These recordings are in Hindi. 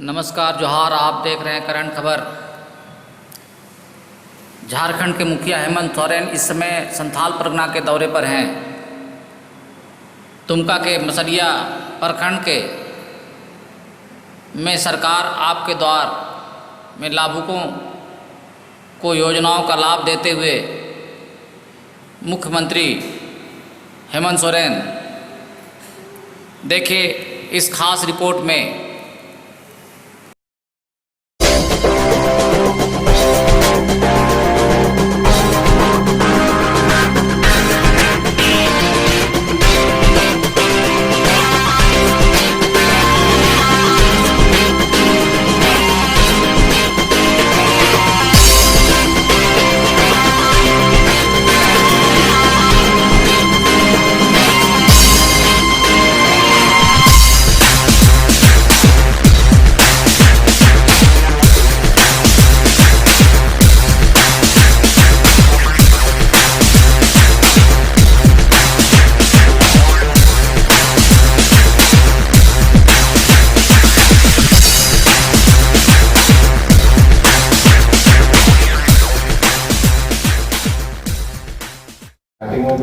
नमस्कार जोहार। आप देख रहे हैं करंट खबर। झारखंड के मुखिया हेमंत सोरेन इस समय संथाल परगना के दौरे पर हैं। दुमका के मसरिया प्रखंड के में सरकार आपके द्वार में लाभुकों को योजनाओं का लाभ देते हुए मुख्यमंत्री हेमंत सोरेन देखिए इस खास रिपोर्ट में।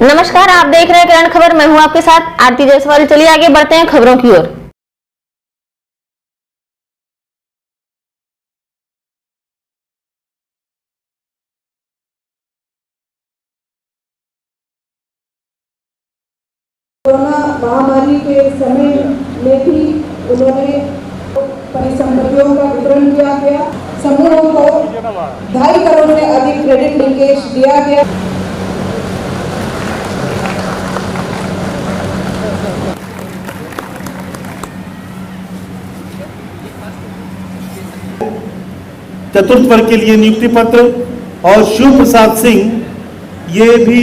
नमस्कार, आप देख रहे हैं करंट खबर। मैं हूं आपके साथ आरती जायसवाल। चलिए आगे बढ़ते हैं खबरों की ओर। कोरोना महामारी के समय में भी उन्होंने परिसंपत्तियों का वितरण किया गया। समूहों को 2.5 करोड़ से अधिक क्रेडिट लिंकेज दिया गया। चतुर्थ वर्ग के लिए नियुक्ति पत्र और शिव प्रसाद सिंह ये भी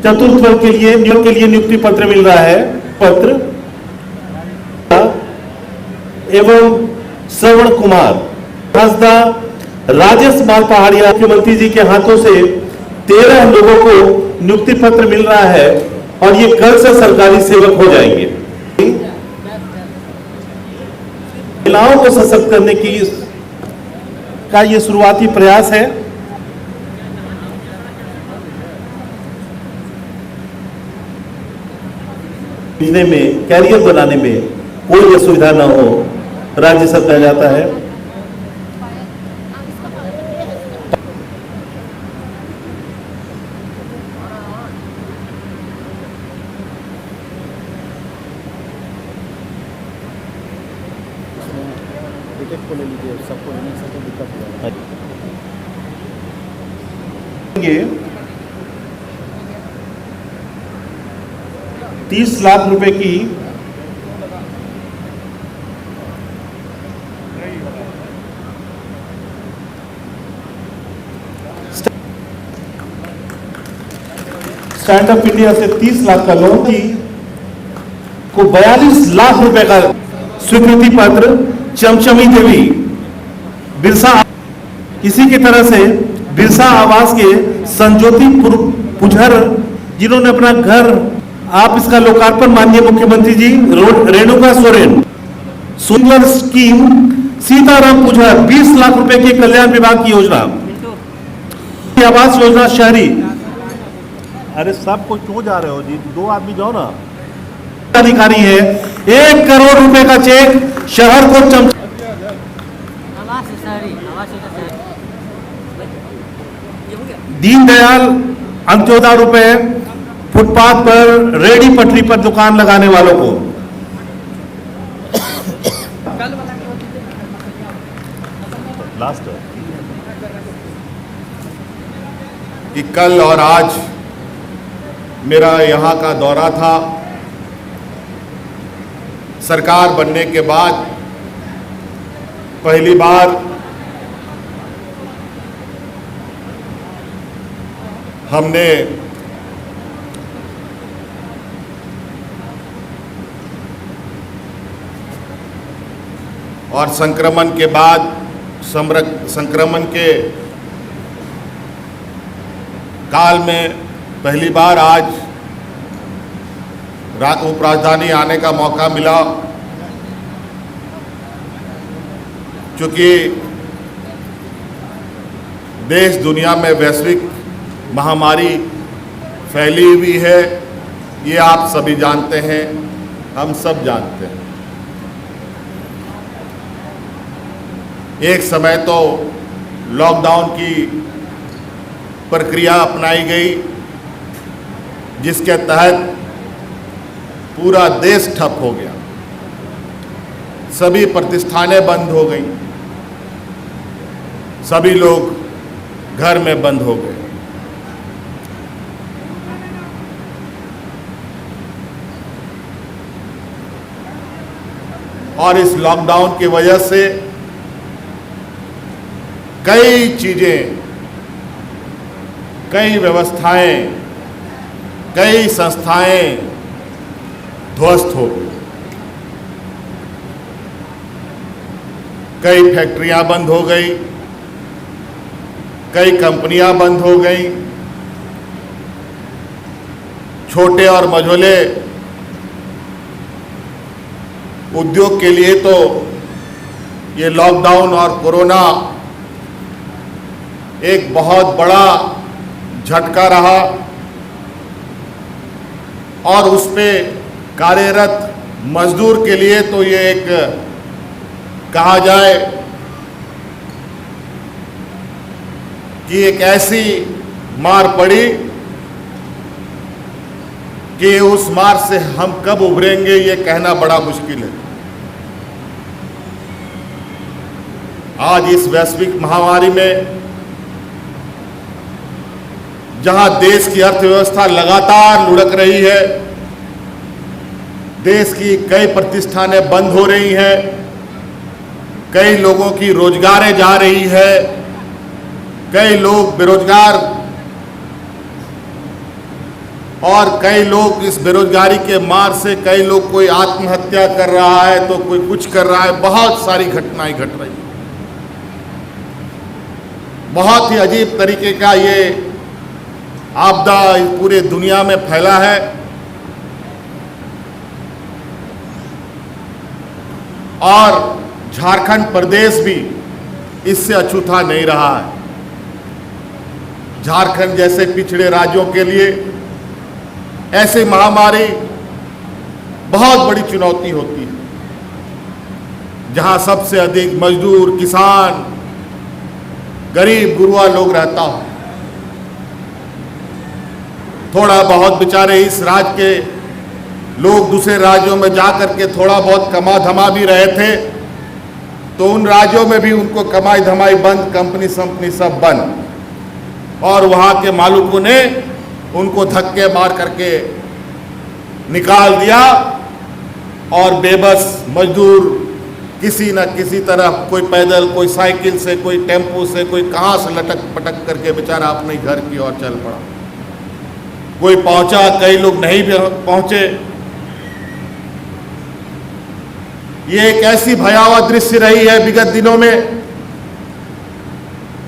चतुर्थ वर्ग के लिए नियुक्ति पत्र मिल रहा है। पत्र एवं श्रवण कुमार हंसदा राजेश माल पहाड़िया मुख्यमंत्री जी के हाथों से 13 लोगों को नियुक्ति पत्र मिल रहा है और ये कल से सरकारी सेवक हो जाएंगे। महिलाओं को सशक्त करने का ये शुरुआती प्रयास है। में कैरियर बनाने में कोई असुविधा न हो, राज्य सरकार जाता है। को ले लीजिए, सबको लेने से तो दिक्कत हुआ। 30 लाख रुपए की स्टैंड अप इंडिया से 30 लाख का लोन को 42 लाख रुपए का स्वीकृति पत्र चमचमी देवी बिरसा। इसी की तरह से बिरसा आवास के संजोती पुजहर जिन्होंने अपना घर, आप इसका लोकार्पण माननीय मुख्यमंत्री जी रेणुका सोरेन। सुंदर स्कीम सीताराम पुजहर 20 लाख रुपए की कल्याण विभाग की योजना, आवास योजना शहरी। अरे सब कोई क्यों जा रहे हो जी, 2 आदमी जाओ ना। अधिकारी है 1 करोड़ रुपए का चेक शहर को दीनदयाल अंत्योदय रुपए फुटपाथ पर रेडी पटरी पर दुकान लगाने वालों को। लास्ट कि कल और आज मेरा यहाँ का दौरा था। सरकार बनने के बाद पहली बार हमने और संक्रमण के बाद संक्रमण के काल में पहली बार आज उप राजधानी आने का मौका मिला। क्योंकि देश दुनिया में वैश्विक महामारी फैली हुई है, ये आप सभी जानते हैं, हम सब जानते हैं। एक समय तो लॉकडाउन की प्रक्रिया अपनाई गई, जिसके तहत पूरा देश ठप हो गया, सभी प्रतिष्ठानें बंद हो गईं, सभी लोग घर में बंद हो गए। और इस लॉकडाउन की वजह से कई चीजें, कई व्यवस्थाएं, कई संस्थाएं ध्वस्त हो गई। कई फैक्ट्रियां बंद हो गई, कई कंपनियां बंद हो गई, छोटे और मझोले उद्योग के लिए तो ये लॉकडाउन और कोरोना एक बहुत बड़ा झटका रहा, और उस पे कार्यरत मजदूर के लिए तो ये एक कहा जाए कि एक ऐसी मार पड़ी कि उस मार से हम कब उभरेंगे ये कहना बड़ा मुश्किल है। आज इस वैश्विक महामारी में जहां देश की अर्थव्यवस्था लगातार लुढ़क रही है, देश की कई प्रतिष्ठानें बंद हो रही हैं, कई लोगों की रोजगारें जा रही है, कई लोग बेरोजगार, और कई लोग इस बेरोजगारी के मार से, कई लोग कोई आत्महत्या कर रहा है तो कोई कुछ कर रहा है, बहुत सारी घटनाएं घट रही हैं। बहुत ही अजीब तरीके का ये आपदा इस पूरे दुनिया में फैला है, और झारखंड प्रदेश भी इससे अछूता नहीं रहा है। झारखंड जैसे पिछड़े राज्यों के लिए ऐसी महामारी बहुत बड़ी चुनौती होती है, जहां सबसे अधिक मजदूर, किसान, गरीब गुरुआ लोग रहता हो। थोड़ा बहुत बेचारे इस राज्य के लोग दूसरे राज्यों में जाकर के थोड़ा बहुत कमा धमा भी रहे थे, तो उन राज्यों में भी उनको कमाई धमाई बंद, कंपनी संपनी सब बंद, और वहाँ के मालिकों ने उनको धक्के मार करके निकाल दिया, और बेबस मजदूर किसी न किसी तरह, कोई पैदल, कोई साइकिल से, कोई टेम्पो से, कोई कहाँ से लटक पटक करके बेचारा अपने घर की ओर चल पड़ा। कोई पहुंचा, कई लोग नहीं भी पहुंचे। ये एक ऐसी भयावह दृश्य रही है विगत दिनों में,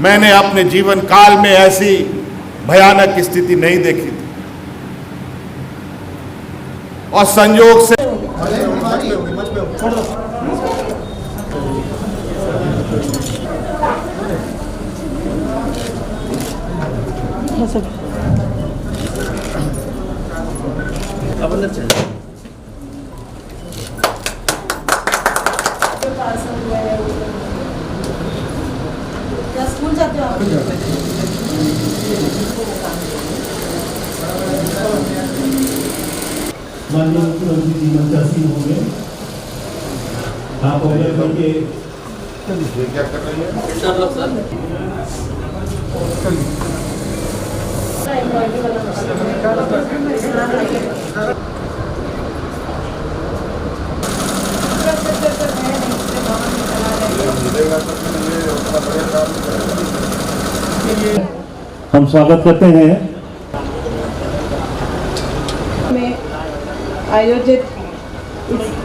मैंने अपने जीवन काल में ऐसी भयानक स्थिति नहीं देखी थी। और संयोग से अब अंदर चले। स्कूल जाते हो आप? माननीय मुख्यमंत्री जी मंचासीन होंगे, आप ऑर्डर करके क्या कर रही है सब लोग सर हम स्वागत करते हैं। में आयोजित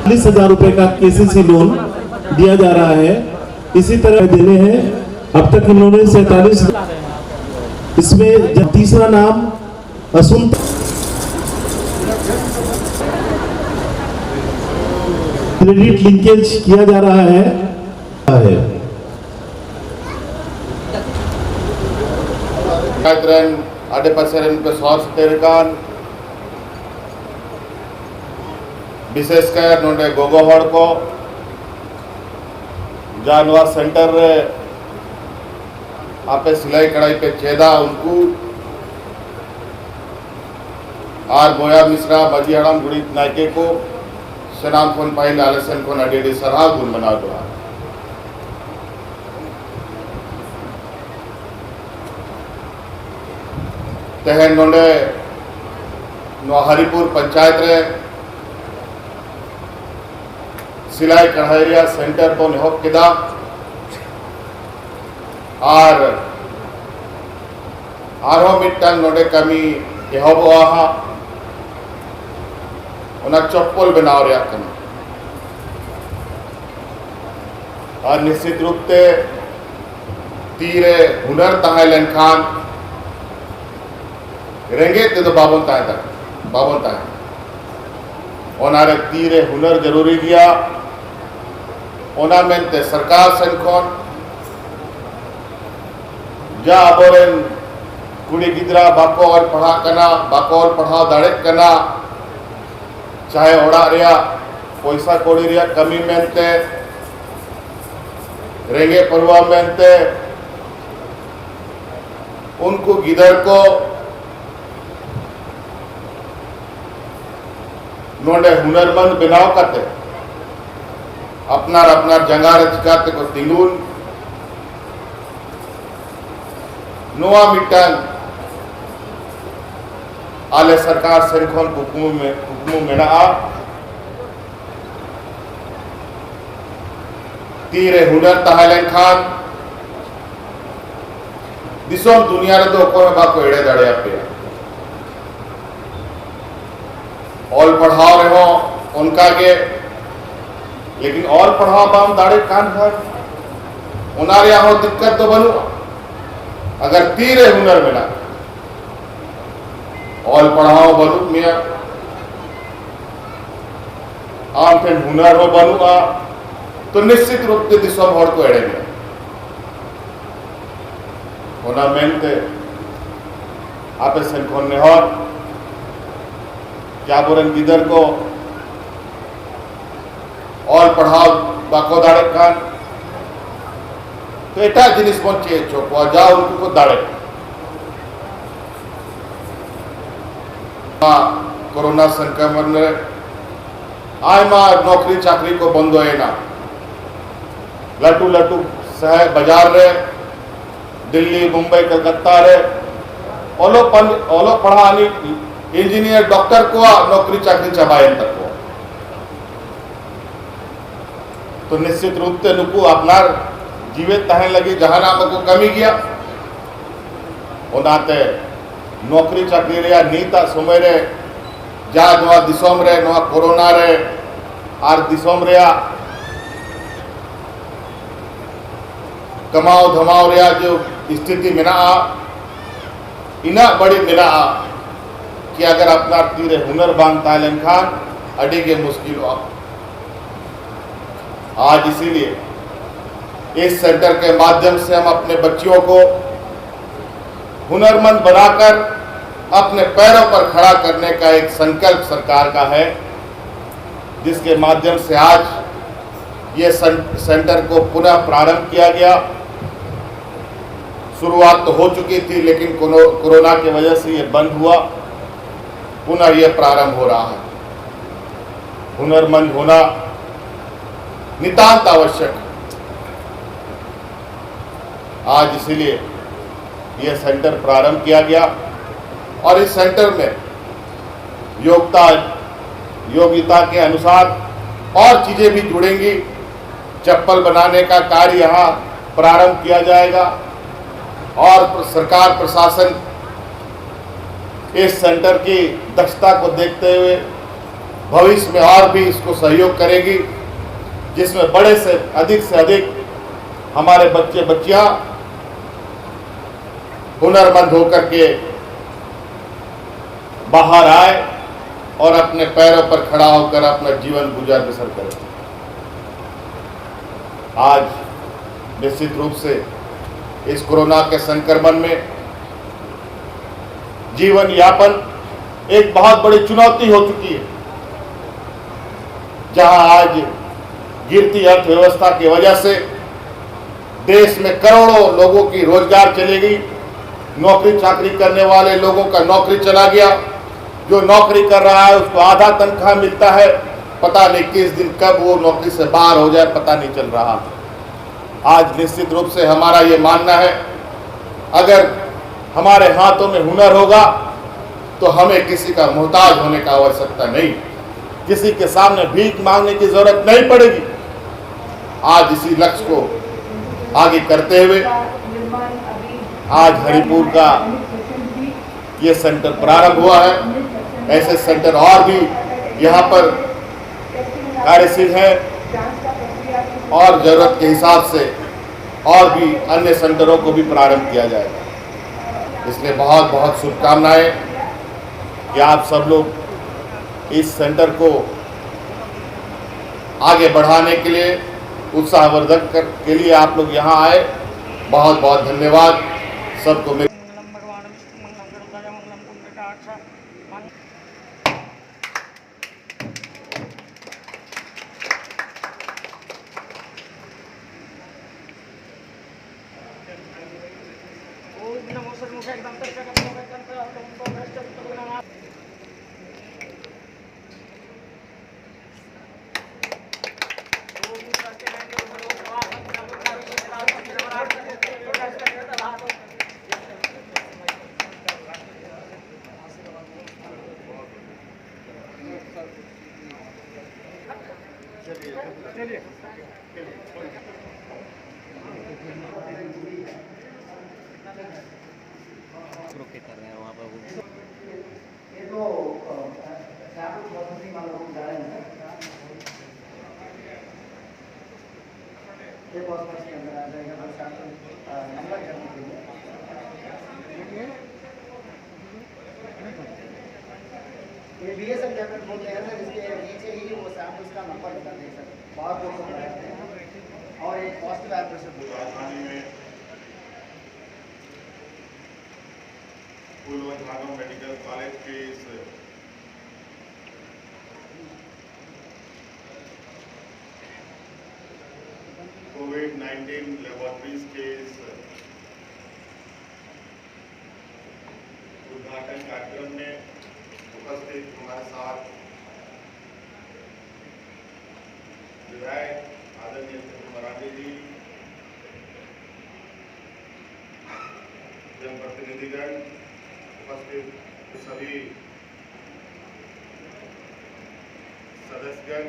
40,000 रुपए का केसीसी लोन दिया जा रहा है। इसी तरह देने हैं। अब तक इन्होंने 47, इसमें जब तीसरा नाम असुम क्रेडिट लिंकेज किया जा रहा है। आडे पासेरन पे सौर सेटेरकान विशेषकर नोडे गोगो हड़ को जानवर सेंटर रे आपे सिलाई कढ़ाई पे चेदा उनको आर बोया मिश्रा बजी हड़म गुड़ी नायके को सनाम खोन पाइल आलसन खोन अडेडी सरहा गुण बना दो तहन नोडे हरिपुर पंचायत रे सिलाई कढ़ाई सेंटर तो निहोब किदा और आरो मिट्टन नोडे कमी एहब आहा उना चप्पल बनाव रे कमी और निश्चित रूप से तीरे हुनर तहलन खान रेंगे तो बाबन ताए ओनारे तीरे हुनर जरूरी गया ओना मेनते सरकार सनखोन जा अबोरेन कुड़ी गिदरा बाको और पढ़ा कना बाको और पढ़ाव दाड़े कना चाहे ओड़ा रिया पैसा कोड़ी रिया कमी मेनते रेंगे परवा मेनते उनको गिदर को नोडे हुनरमंद बनाव करते अपनार अपनार जंगार चिकाते को तिंगुन नोआ मिट्टन आले सरकार सेनखोन हुकुम मेना तीरे हुनर तहलन खान दिसोम दुनिया रे तो कोई बात को एड़े दड़े पे ऑल पढ़ाव रहो उनका के लेकिन ऑल पढ़ाव बाम दाड़े कान भर उनारे यहाँ दिक्कत तो बनू अगर तीरे हुनर मिला ऑल पढ़ाव बनू मिया आम फिर हुनर हो बनू तो निश्चित रूप से दिशा भर को एड़े मिया होना मेनते आपे सेनखोन ने और क्या बोरन गिदर को और पढ़ाव बाको दाड़े कान तो एटा जिनिस मन चे चोको जाओ उनको को दाड़े कोरोना संक्रमण रे आयमा नौकरी चाकरी को बंद होए ना लटू लटू शहर बाजार रे दिल्ली मुंबई कलकत्ता रे ओलो पढ़ानी इंजीनियर डॉक्टर को नौकरी चाकरी चबाए तक को तो निश्चित रूप से नुकु अपनार जीवित तहन लगी जहां नाम को कमी गया ओनाते नौकरी चाकरी रे नीता समय रे जा नवा दिसोम रे नवा कोरोना रे आर दिसोम रे कमाओ धमाओ रे जो स्थिति मेना इना बड़ी मेना कि अगर अपना तीरे हुनर बांग तालन खान अड़ी के मुश्किल हो आज इसीलिए इस सेंटर के माध्यम से हम अपने बच्चियों को हुनरमंद बनाकर अपने पैरों पर खड़ा करने का एक संकल्प सरकार का है जिसके माध्यम से आज ये सेंटर को पुनः प्रारंभ किया गया। शुरुआत तो हो चुकी थी लेकिन कोरोना की वजह से ये बंद हुआ, पुनः यह प्रारंभ हो रहा है। हुनरमंद होना नितांत आवश्यक है। आज इसीलिए यह सेंटर प्रारंभ किया गया और इस सेंटर में योग्यता के अनुसार और चीजें भी जुड़ेंगी। चप्पल बनाने का कार्य यहाँ प्रारंभ किया जाएगा और सरकार प्रशासन इस सेंटर की दक्षता को देखते हुए भविष्य में और भी इसको सहयोग करेगी, जिसमें बड़े से अधिक हमारे बच्चे बच्चियां हुनरमंद होकर के बाहर आए और अपने पैरों पर खड़ा होकर अपना जीवन गुजर बसर करें। आज निश्चित रूप से इस कोरोना के संक्रमण में जीवन यापन एक बहुत बड़ी चुनौती हो चुकी है, जहां आज गिरती अर्थव्यवस्था की वजह से देश में करोड़ों लोगों की रोजगार चली गई, नौकरी चाकरी करने वाले लोगों का नौकरी चला गया, जो नौकरी कर रहा है उसको आधा तनख्वाह मिलता है, पता नहीं किस दिन कब वो नौकरी से बाहर हो जाए पता नहीं चल रहा। आज निश्चित रूप से हमारा ये मानना है, अगर हमारे हाथों में हुनर होगा तो हमें किसी का मोहताज होने का आवश्यकता नहीं, किसी के सामने भीख मांगने की जरूरत नहीं पड़ेगी। आज इसी लक्ष्य को आगे करते हुए आज हरिपुर का ये सेंटर प्रारंभ हुआ है। ऐसे सेंटर और भी यहाँ पर कार्यशील है और जरूरत के हिसाब से और भी अन्य सेंटरों को भी प्रारंभ किया जाएगा। इसलिए बहुत बहुत शुभकामनाएं कि आप सब लोग इस सेंटर को आगे बढ़ाने के लिए, उत्साहवर्धक के लिए आप लोग यहाँ आए। बहुत बहुत धन्यवाद सबको। ये BSN कैबिनेट बोलते हैं सर, इसके नीचे ही वो सैंपल्स का नंबर बताते हैं सर, बाहर बोल सकते हैं। और एक पॉजिटिव एयर प्रेशर राजधानी में फूल और झानो मेडिकल कॉलेज के इस कोविड-19 लेबोरेटरीज के इस उद्घाटन कार्यक्रम में उपस्थित हमारे साथ विधायक आदरणीय मराठी जी, जनप्रतिनिधिगण, उपस्थित सभी सदस्यगण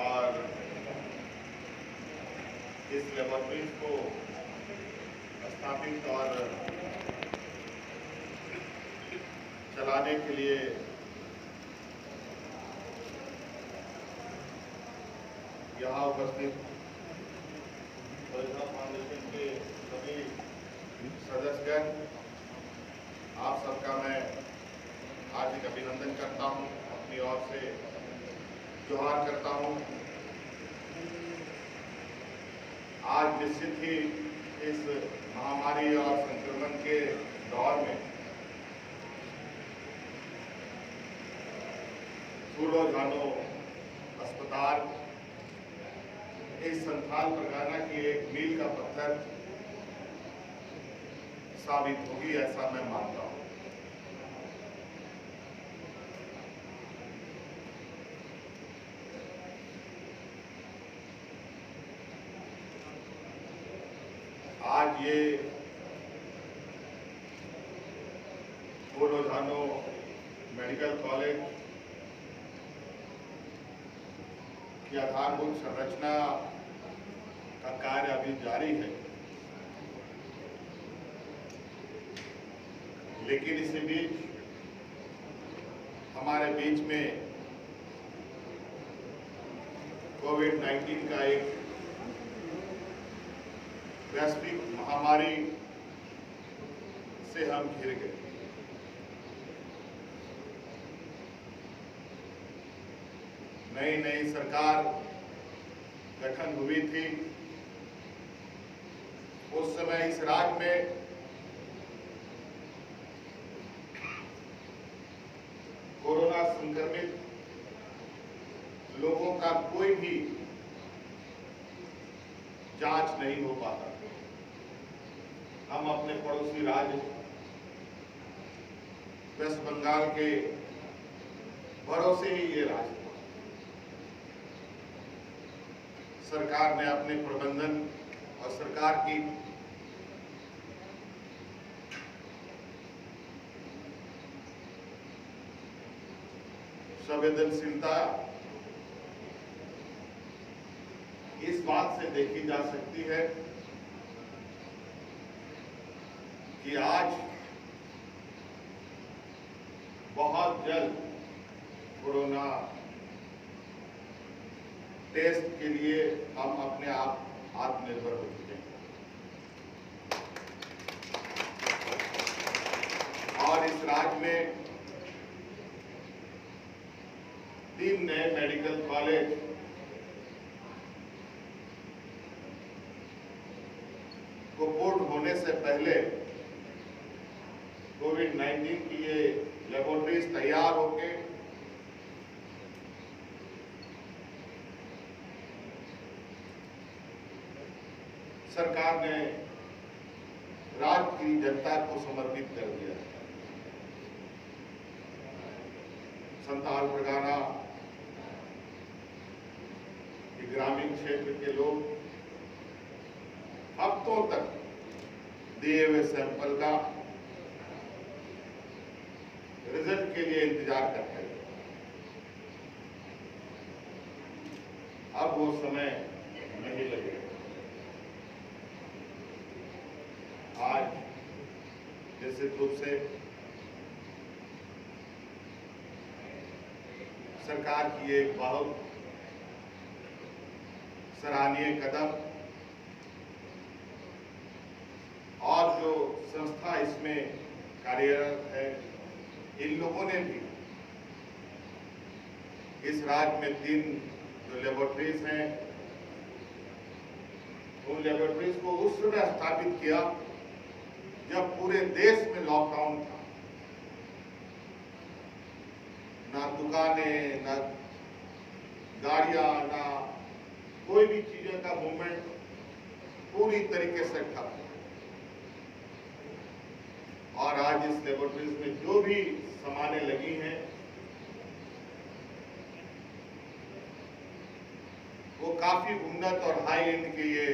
और इस लेबोरेटरीज को स्थापित और चलाने के लिए यहाँ उपस्थित परियोजना फाउंडेशन के सभी सदस्यगण, आप सबका मैं हार्दिक अभिनंदन करता हूँ, अपनी ओर से जोहार करता हूँ। आज निश्चित ही इस महामारी और संक्रमण के दौर में फूल और झानो अस्पताल इस संथाल परगना की एक मील का पत्थर साबित होगी, ऐसा मैं मानता हूं। आज ये फूल और झानो मेडिकल कॉलेज की आधारभूत संरचना का कार्य अभी जारी है, लेकिन इसी बीच हमारे बीच में कोविड-19 का एक वैश्विक महामारी से हम घिर गए। नई नई सरकार गठन हुई थी, उस समय इस राज्य में कोरोना संक्रमित लोगों का कोई भी जांच नहीं हो पाता। हम अपने पड़ोसी राज्य वेस्ट बंगाल के भरोसे ही ये राज्य सरकार ने अपने प्रबंधन और सरकार की संवेदनशीलता इस बात से देखी जा सकती है कि आज बहुत जल्द कोरोना टेस्ट के लिए हम अपने आप आत्मनिर्भर हो चुके हैं और इस राज्य में 3 नए मेडिकल कॉलेज को पोर्ट होने से पहले कोविड-19 की ये लेबोरेटरीज तैयार होके सरकार ने राज्य की जनता को समर्पित कर दिया। संताल परगना के ग्रामीण क्षेत्र के लोग हफ्तों तक दिए हुए सैंपल का रिजल्ट के लिए इंतजार करते थे। अब वो समय नहीं लगेगा। आज निश्चित रूप से सरकार की एक बहुत सराहनीय कदम और जो संस्था इसमें कार्यरत है, इन लोगों ने भी इस राज्य में 3 जो लेबोरेटरीज हैं, उन लेबोरेटरीज को उस समय स्थापित किया जब पूरे देश में लॉकडाउन था। ना दुकानें, ना गाड़ियां, ना कोई भी चीजों का मूवमेंट पूरी तरीके से ठप था। और आज इस लेबोरेटरीज में जो भी सामानें लगी हैं वो काफी उन्नत और हाई एंड की ये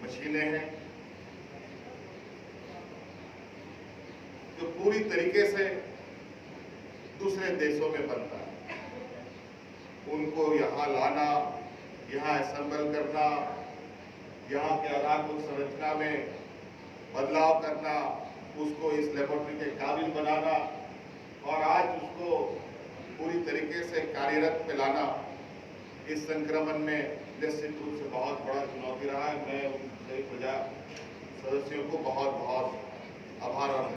मशीनें हैं जो पूरी तरीके से दूसरे देशों में बनता है। उनको यहाँ लाना, यहाँ असेंबल करना, यहाँ के आधारभूत संरचना में बदलाव करना, उसको इस लेबोरेटरी के काबिल बनाना और आज उसको पूरी तरीके से कार्यरत में लाना इस संक्रमण में निश्चित रूप से बहुत बड़ा चुनौती रहा है। मैं उन सभी प्रजा सदस्यों को बहुत बहुत आभार